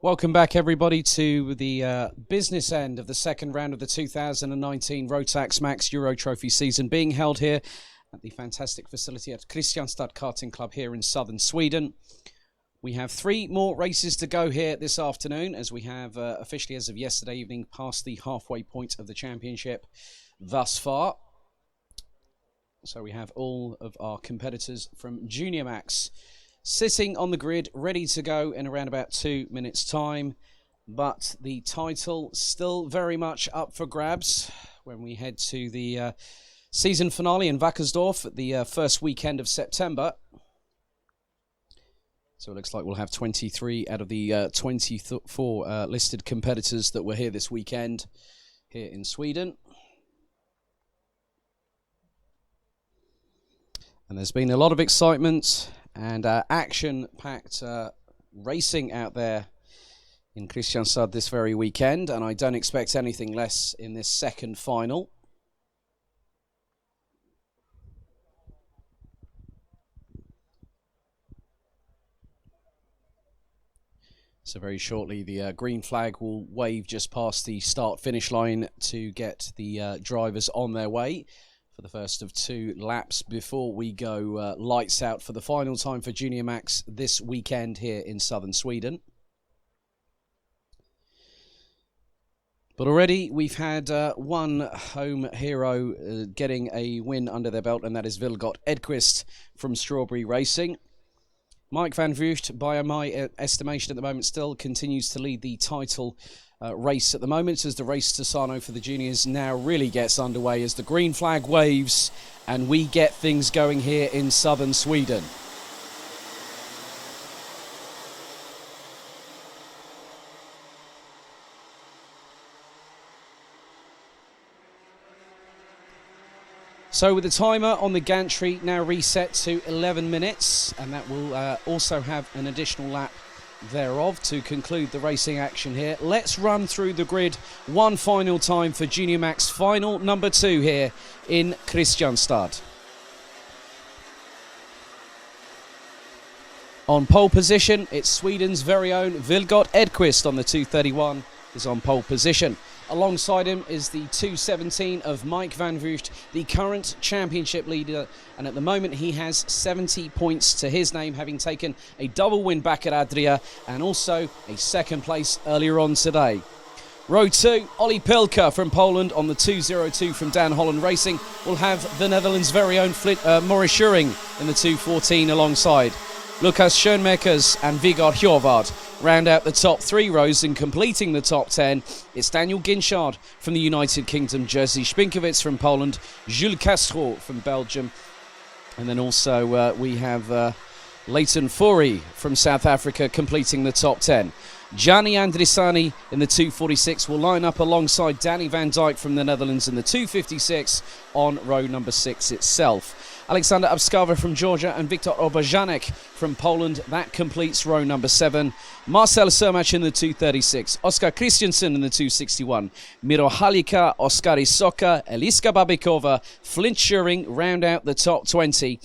Welcome back, everybody, to the business end of the second round of the 2019 Rotax Max Euro Trophy season, being held here at the fantastic facility at Kristianstad Karting Club here in southern Sweden. We have 3 more races to go here this afternoon, as we have officially, as of yesterday evening, passed the halfway point of the championship thus far. So we have all of our competitors from Junior Max sitting on the grid, ready to go in around about 2 minutes' time. But the title still very much up for grabs when we head to the season finale in Wackersdorf at the first weekend of September. So it looks like we'll have 23 out of the 24 listed competitors that were here this weekend here in Sweden. And there's been a lot of excitement and action-packed racing out there in Kristianstad this very weekend, and I don't expect anything less in this second final. So very shortly the green flag will wave just past the start-finish line to get the drivers on their way for the first of 2 laps before we go lights out for the final time for Junior Max this weekend here in southern Sweden. But already we've had one home hero getting a win under their belt, and that is Vilgot Edqvist from Strawberry Racing. Mike van Vugt, by my estimation at the moment, still continues to lead the title race at the moment, as the race to Sano for the juniors now really gets underway as the green flag waves and we get things going here in southern Sweden. So with the timer on the gantry now reset to 11 minutes, and that will also have an additional lap thereof to conclude the racing action here. Let's run through the grid one final time for Junior Max final number 2 here in Kristianstad. On pole position, it's Sweden's very own Vilgot Edqvist on the 231 is on pole position. Alongside him is the 217 of Mike van Vugt, the current championship leader, and at the moment he has 70 points to his name, having taken a double win back at Adria and also a second place earlier on today. Row 2, Ollie Pilka from Poland on the 202 from Dan Holland Racing will have the Netherlands' very own Maurice Schuring in the 214 alongside. Lucas Schoenmakers and Vigard Hjorvard round out the top 3 rows, and completing the top 10, it's Daniel Ginchard from the United Kingdom, Jerzy Spinkowicz from Poland, Jules Castro from Belgium, and then also we have Leighton Fourie from South Africa completing the top 10. Gianni Andrisani in the 246 will line up alongside Danny van Dijk from the Netherlands in the 256 on row number 6 itself. Alexander Abskava from Georgia and Viktor Obajanek from Poland, that completes row number 7. Marcel Sermach in the 236, Oskar Christiansen in the 261, Miro Halika, Oskar Isoka, Eliska Babikova, Flint Schuring round out the top 20.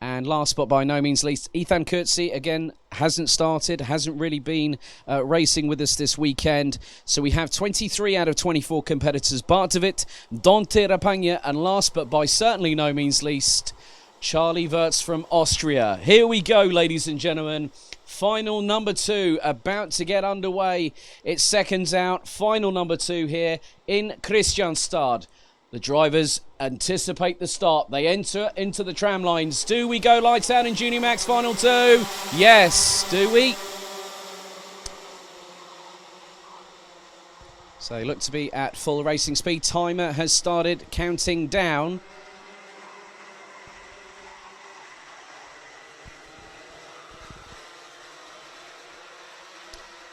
And last but by no means least, Ethan Kurtzi, again, hasn't started, hasn't really been racing with us this weekend. So we have 23 out of 24 competitors. Bartavit, Dante Rapagna, and last but by certainly no means least, Charlie Wirtz from Austria. Here we go, ladies and gentlemen. Final number 2 about to get underway. It's seconds out. Final number 2 here in Kristianstad. The drivers anticipate the start. They enter into the tram lines. Do we go lights out in Junior Max Final 2? Yes. Do we? So they look to be at full racing speed. Timer has started counting down.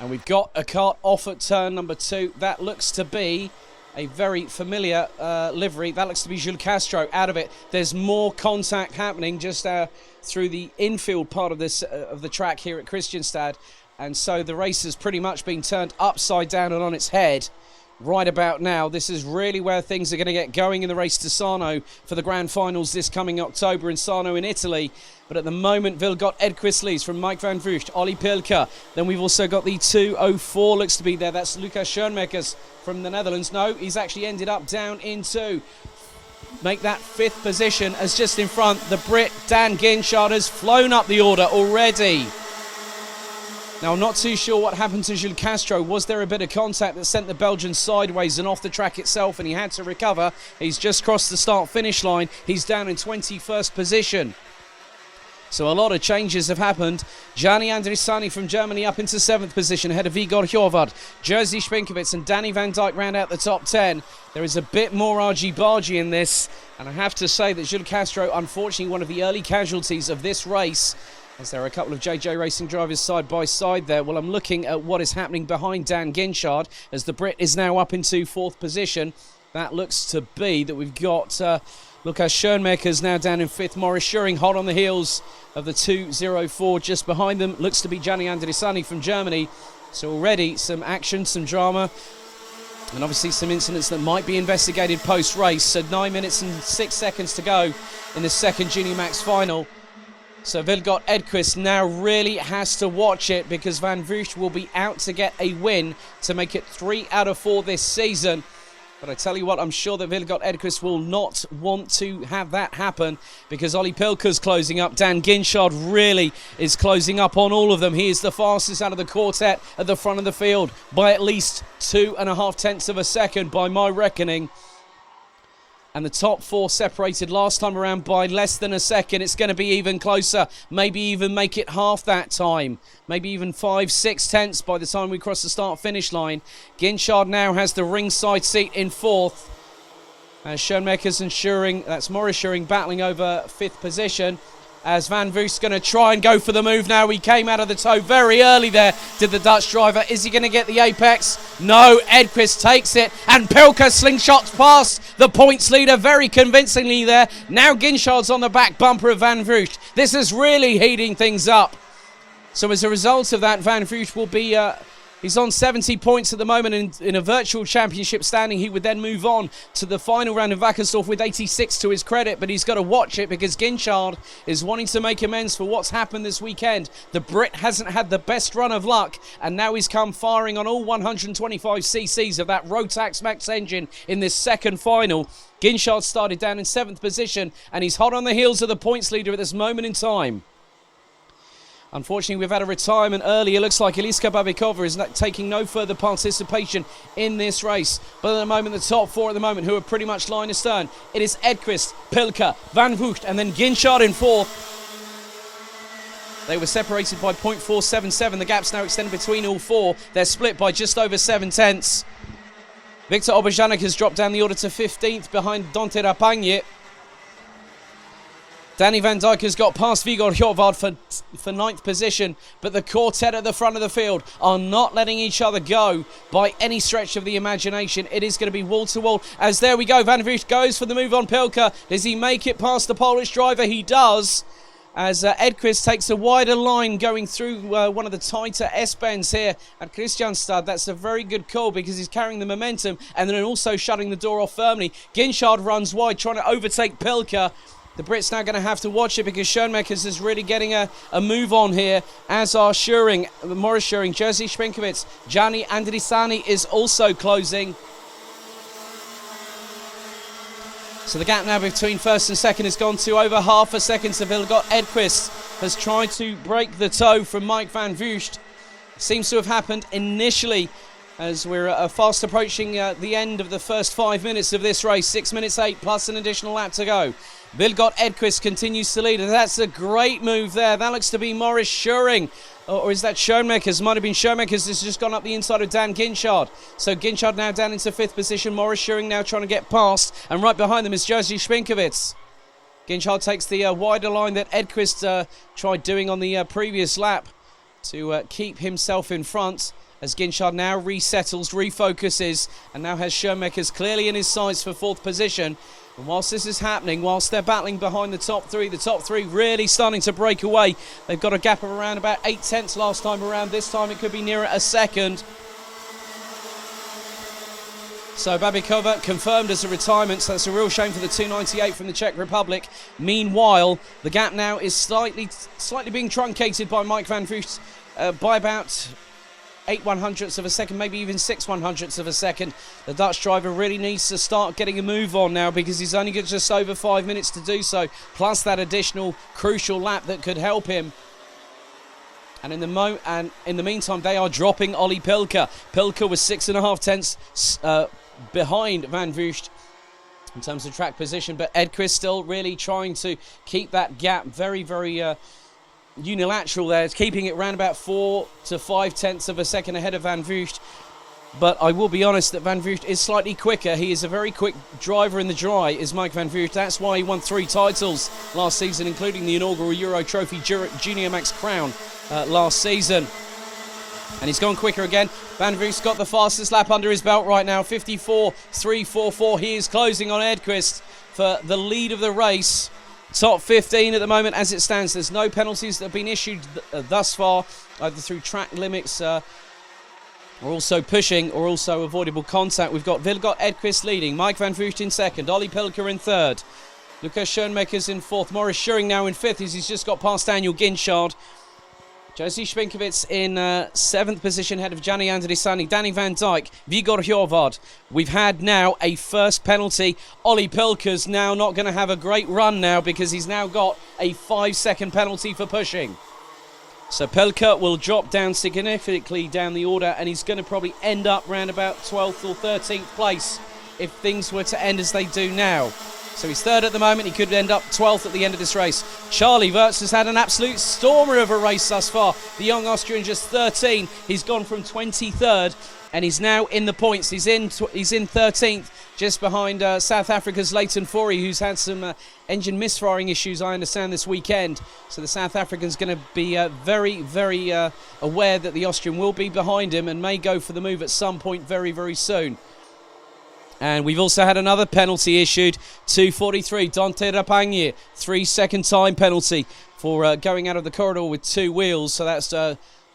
And we've got a kart off at turn number 2. That looks to be a very familiar livery. That looks to be Jules Castro out of it. There's more contact happening just through the infield part of this of the track here at Kristianstad. And so the race has pretty much been turned upside down and on its head right about now. This is really where things are going to get going in the race to Sarno for the grand finals this coming October in Sarno in Italy. But at the moment, Vilgot Edquist leads from Mike van Vugt, Ollie Pilker. Then we've also got the 2:04 looks to be there. That's Lucas Schoenmakers from the Netherlands. No, he's actually ended up down into make that 5th position as just in front. The Brit Dan Ginchard has flown up the order already. Now, I'm not too sure what happened to Jules Castro. Was there a bit of contact that sent the Belgian sideways and off the track itself, and he had to recover? He's just crossed the start-finish line. He's down in 21st position. So a lot of changes have happened. Gianni Andrisani from Germany up into 7th position ahead of Igor Hjorvard. Jerzy Spinkovits and Danny Van Dijk round out the top 10. There is a bit more argy-bargy in this, and I have to say that Jules Castro, unfortunately, one of the early casualties of this race, as there are a couple of JJ Racing drivers side by side there. Well, I'm looking at what is happening behind Dan Ginchard as the Brit is now up into 4th position. That looks to be that we've got Lucas Schoenmakers now down in 5th. Maurice Schuring hot on the heels of the 2:04 just behind them. Looks to be Gianni Andrisani from Germany. So already some action, some drama, and obviously some incidents that might be investigated post-race. So 9 minutes and 6 seconds to go in the second Junior Max final. So Vilgot Edquist now really has to watch it because Van Vugt will be out to get a win to make it 3 out of 4 this season. But I tell you what, I'm sure that Vilgot Edquist will not want to have that happen because Ollie Pilker's closing up. Dan Ginchard really is closing up on all of them. He is the fastest out of the quartet at the front of the field by at least 2.5 tenths of a second by my reckoning. And the top 4 separated last time around by less than a second. It's going to be even closer. Maybe even make it half that time. Maybe even 5-6 tenths by the time we cross the start-finish line. Ginchard now has the ringside seat in 4th. As Schoenmakers and Schuring, that's Maurice Schuring battling over 5th position. As Van Vugt's going to try and go for the move now. He came out of the toe very early there, did the Dutch driver. Is he going to get the apex? No, Edquist takes it, and Pilker slingshots past the points leader very convincingly there. Now Ginchard's on the back bumper of Van Vugt. This is really heating things up. So as a result of that, Van Vugt will be... he's on 70 points at the moment in a virtual championship standing. He would then move on to the final round of Wackersdorf with 86 to his credit, but he's got to watch it because Ginchard is wanting to make amends for what's happened this weekend. The Brit hasn't had the best run of luck, and now he's come firing on all 125 cc's of that Rotax Max engine in this second final. Ginchard started down in 7th position, and he's hot on the heels of the points leader at this moment in time. Unfortunately, we've had a retirement early. It looks like Eliska Babikova is taking no further participation in this race. But at the moment, the top 4 at the moment, who are pretty much line astern. It is Edquist, Pilker, Van Vugt, and then Ginchard in 4th. They were separated by 0.477. The gap's now extended between all 4. They're split by just over 7 tenths. Viktor Obajanek has dropped down the order to 15th behind Dante Rapagne. Danny Van Dijk has got past Igor Hjorvard for 9th position, but the quartet at the front of the field are not letting each other go by any stretch of the imagination. It is going to be wall-to-wall, as there we go. Van Vugt goes for the move on Pilker. Does he make it past the Polish driver? He does, as Edquist takes a wider line going through one of the tighter S-bends here at Kristianstad. That's a very good call because he's carrying the momentum and then also shutting the door off firmly. Ginchard runs wide, trying to overtake Pilker. The Brits now going to have to watch it because Schoenmakers is really getting a move on here, as are Schuring, Maurice Schuring, Jerzy Spinkovits. Gianni Andrisani is also closing. So the gap now between 1st and 2nd has gone to over half a second. So Vilgot Edquist has tried to break the toe from Mike Van Vugt. Seems to have happened initially as we're fast approaching the end of the first 5 minutes of this race. 6 minutes 8 plus an additional lap to go. Vilgot Edquist continues to lead, and that's a great move there. That looks to be Maurice Schuring. Or is that Schoenmakers? Might have been Schoenmakers. This has just gone up the inside of Dan Ginchard. So Ginchard now down into 5th position. Maurice Schuring now trying to get past. And right behind them is Jerzy Spinkovits. Ginchard takes the wider line that Edquist tried doing on the previous lap to keep himself in front. As Ginchard now resettles, refocuses, and now has Schoenmakers clearly in his sights for 4th position. And whilst this is happening, whilst they're battling behind the top 3 really starting to break away. They've got a gap of around about 8 tenths last time around. This time it could be nearer a second. So Babikova confirmed as a retirement, so that's a real shame for the 298 from the Czech Republic. Meanwhile, the gap now is slightly being truncated by Mike van Vugt by about 8/100ths of a second, maybe even 6/100ths of a second. The Dutch driver really needs to start getting a move on now because he's only got just over 5 minutes to do so, plus that additional crucial lap that could help him. And in the meantime, they are dropping Olli Pilka. Pilka was 6.5 tenths behind Van Vugt in terms of track position, but Edquist still really trying to keep that gap very, very unilateral there. It's keeping it around about 4 to 5 tenths of a second ahead of Van Vugt. But I will be honest that Van Vugt is slightly quicker. He is a very quick driver in the dry, is Mike Van Vugt. That's why he won 3 titles last season, including the inaugural Euro Trophy Junior Max Crown last season. And he's gone quicker again. Van Vugt's got the fastest lap under his belt right now, 54.344. He is closing on Edquist for the lead of the race. Top 15 at the moment as it stands. There's no penalties that have been issued thus far, either through track limits or also pushing or also avoidable contact. We've got Vilgot Edquist leading, Mike Van Vugt in second, Olli Pilka in third, Lucas Schoenmakers in fourth, Maurice Schuring now in fifth as he's just got past Daniel Ginchard. Josie Spinkovits in 7th position ahead of Gianni Andrisani, Danny Van Dijk, Vigor Hjorvard. We've had now a first penalty. Olli Pilka's now not going to have a great run now because he's now got a 5-second penalty for pushing. So Pilka will drop down significantly down the order and he's going to probably end up round about 12th or 13th place if things were to end as they do now. So he's third at the moment. He could end up 12th at the end of this race. Charlie Wirtz has had an absolute stormer of a race thus far. The young Austrian just 13. He's gone from 23rd and he's now in the points. He's in 13th, just behind South Africa's Leighton Fourie, who's had some engine misfiring issues, I understand, this weekend. So the South African's going to be very, very aware that the Austrian will be behind him and may go for the move at some point very, very soon. And we've also had another penalty issued, 2:43, Dante Rapagni, 3-second time penalty for going out of the corridor with 2 wheels. So that's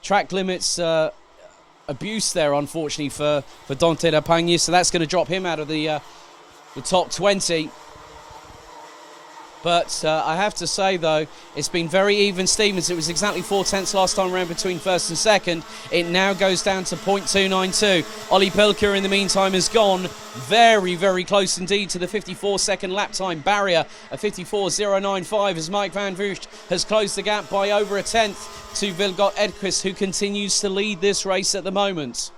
track limits abuse there, unfortunately, for Dante Rapagni. So that's going to drop him out of the top 20. But I have to say, though, it's been very even Stevens. It was exactly 4 tenths last time around between first and second. It now goes down to 0.292. Olli Pilka, in the meantime, has gone very, very close indeed to the 54-second lap time barrier of 54.095 as Mike Van Vugt has closed the gap by over a tenth to Vilgot Edquist, who continues to lead this race at the moment.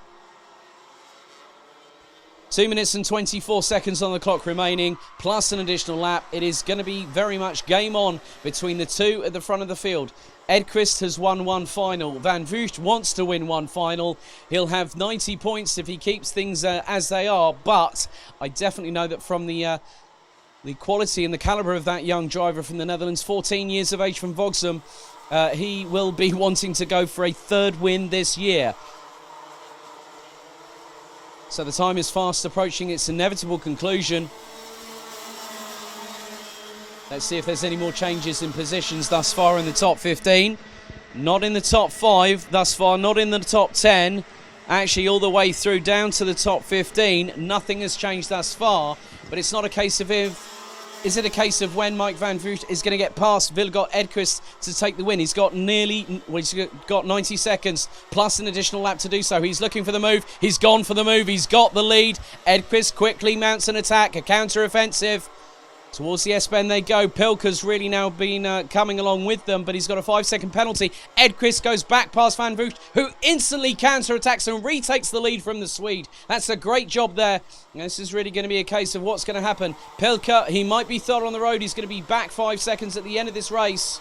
2 minutes and 24 seconds on the clock remaining, plus an additional lap. It is going to be very much game on between the two at the front of the field. Edquist has won 1 final. Van Vugt wants to win 1 final. He'll have 90 points if he keeps things as they are, but I definitely know that from the quality and the calibre of that young driver from the Netherlands, 14 years of age from Voxham, he will be wanting to go for a 3rd win this year. So the time is fast approaching its inevitable conclusion. Let's see if there's any more changes in positions thus far in the top 15. Not in the top 5 thus far, not in the top 10. Actually, all the way through down to the top 15. Nothing has changed thus far, but it's not a case of if. Is it a case of when Mike Van Vugt is going to get past Vilgot Edquist to take the win? He's got he's got 90 seconds plus an additional lap to do so. He's looking for the move. He's gone for the move. He's got the lead. Edquist quickly mounts an attack, a counter-offensive. Towards the S-bend they go. Pilka's really now been coming along with them, but he's got a 5-second penalty. Edquist goes back past Van Vugt, who instantly counter-attacks and retakes the lead from the Swede. That's a great job there. This is really going to be a case of what's going to happen. Pilka, he might be third on the road. He's going to be back 5 seconds at the end of this race.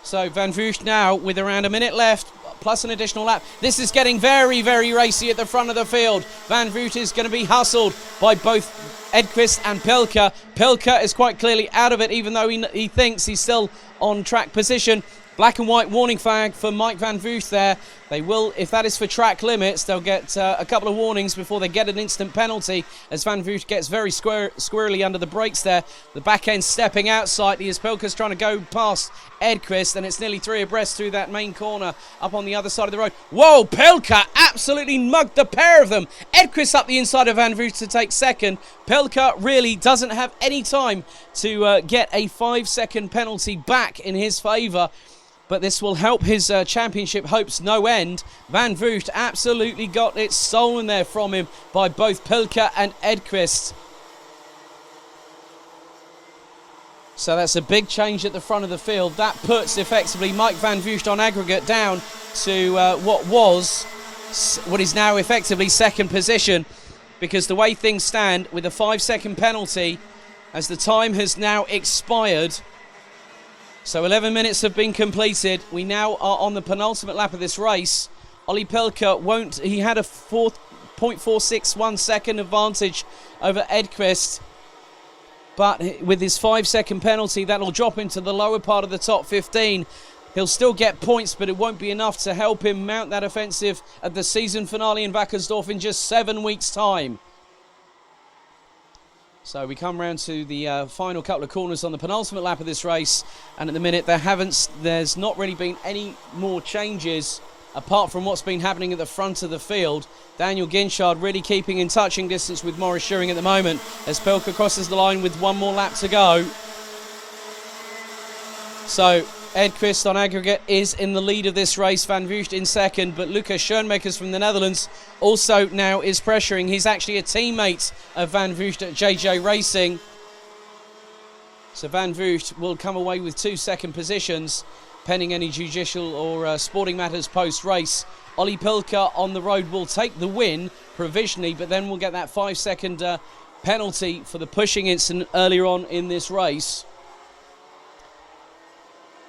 So Van Vugt now with around a minute left, plus an additional lap. This is getting very, very racy at the front of the field. Van Vugt is going to be hustled by both Edquist and Pilka. Pilka is quite clearly out of it, even though he thinks he's still on track position. Black and white warning flag for Mike Van Vugt there. They will, if that is for track limits, they'll get a couple of warnings before they get an instant penalty, as Van Vugt gets very squirrely under the brakes there. The back end stepping out slightly as Pilker's trying to go past Edqvist, and it's nearly three abreast through that main corner up on the other side of the road. Whoa, Pilker absolutely mugged the pair of them. Edqvist up the inside of Van Vugt to take second. Pilker really doesn't have any time to get a 5-second penalty back in his favour. But this will help his championship hopes no end. Van Vugt absolutely got it stolen there from him by both Pilker and Edqvist. So that's a big change at the front of the field. That puts effectively Mike Van Vugt on aggregate down to what is now effectively second position, because the way things stand with a 5-second penalty, as the time has now expired. So 11 minutes have been completed. We now are on the penultimate lap of this race. Olli Pilker he had a 0.461 second advantage over Edqvist. But with his 5-second penalty, that'll drop into the lower part of the top 15. He'll still get points, but it won't be enough to help him mount that offensive at the season finale in Wackersdorf in just 7 weeks' time. So we come round to the final couple of corners on the penultimate lap of this race, and at the minute there's not really been any more changes apart from what's been happening at the front of the field. Daniel Ginchard really keeping in touching distance with Maurice Schuring at the moment as Pilker crosses the line with one more lap to go. So Edqvist on aggregate is in the lead of this race, Van Vugt in second, but Lucas Schoenmakers from the Netherlands also now is pressuring. He's actually a teammate of Van Vugt at JJ Racing. So Van Vugt will come away with 2 second positions, pending any judicial or sporting matters post-race. Olli Pilker on the road will take the win provisionally, but then we'll get that 5-second penalty for the pushing incident earlier on in this race.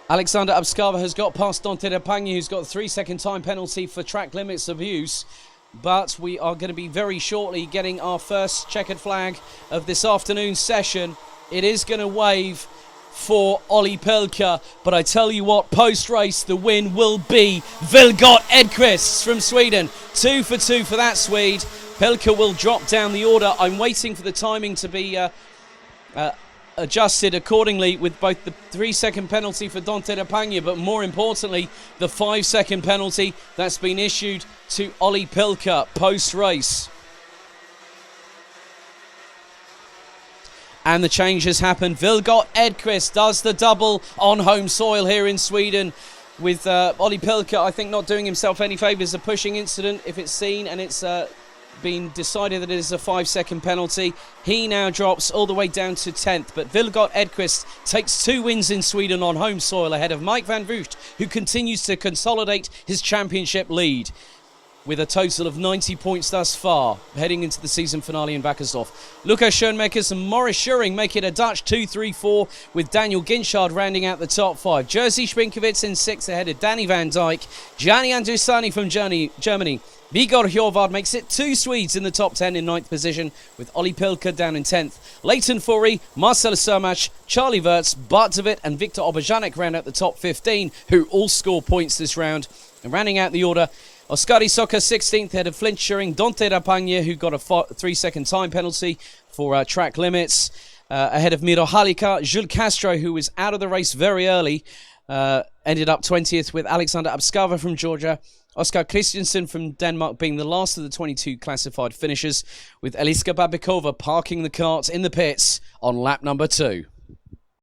Alexander Abskava has got past Dante Rapagna, who's got a 3-second time penalty for track limits abuse. But we are going to be very shortly getting our first checkered flag of this afternoon's session. It is going to wave for Olli Pilker, but I tell you what, post-race the win will be Vilgot Edqvist from Sweden. 2 for 2 for that Swede. Pilker will drop down the order. I'm waiting for the timing to be adjusted accordingly, with both the 3-second penalty for Dante Rapagna, but more importantly the 5-second penalty that's been issued to Olli Pilker post-race. And the change has happened. Vilgot Edqvist does the double on home soil here in Sweden, with Olli Pilker, I think, not doing himself any favours. A pushing incident, if it's seen and it's been decided that it is a 5-second penalty, he now drops all the way down to 10th. But Vilgot Edqvist takes 2 wins in Sweden on home soil ahead of Mike Van Vugt, who continues to consolidate his championship lead with a total of 90 points thus far, heading into the season finale in Wackersdorf. Lucas Schoenmakers and Maurice Schuring make it a Dutch 2-3-4, with Daniel Ginchard rounding out the top 5. Jerzy Spinkovits in 6th ahead of Danny Van Dijk. Gianni Andrusani from Germany. Vigor Hjorvard makes it 2 Swedes in the top 10 in 9th position, with Olli Pilker down in 10th. Leighton Fourie, Marcel Sermach, Charlie Wirtz, Bart de Wit and Viktor Obajanek round out the top 15, who all score points this round. And rounding out the order, Oskari Soka 16th ahead of Flint Schuring, Dante Rapagna, who got a 3-second time penalty for track limits, ahead of Miro Halika. Jules Castro, who was out of the race very early, ended up 20th, with Alexander Abskava from Georgia. Oskar Kristianstad from Denmark being the last of the 22 classified finishers, with Eliska Babikova parking the cart in the pits on lap number 2.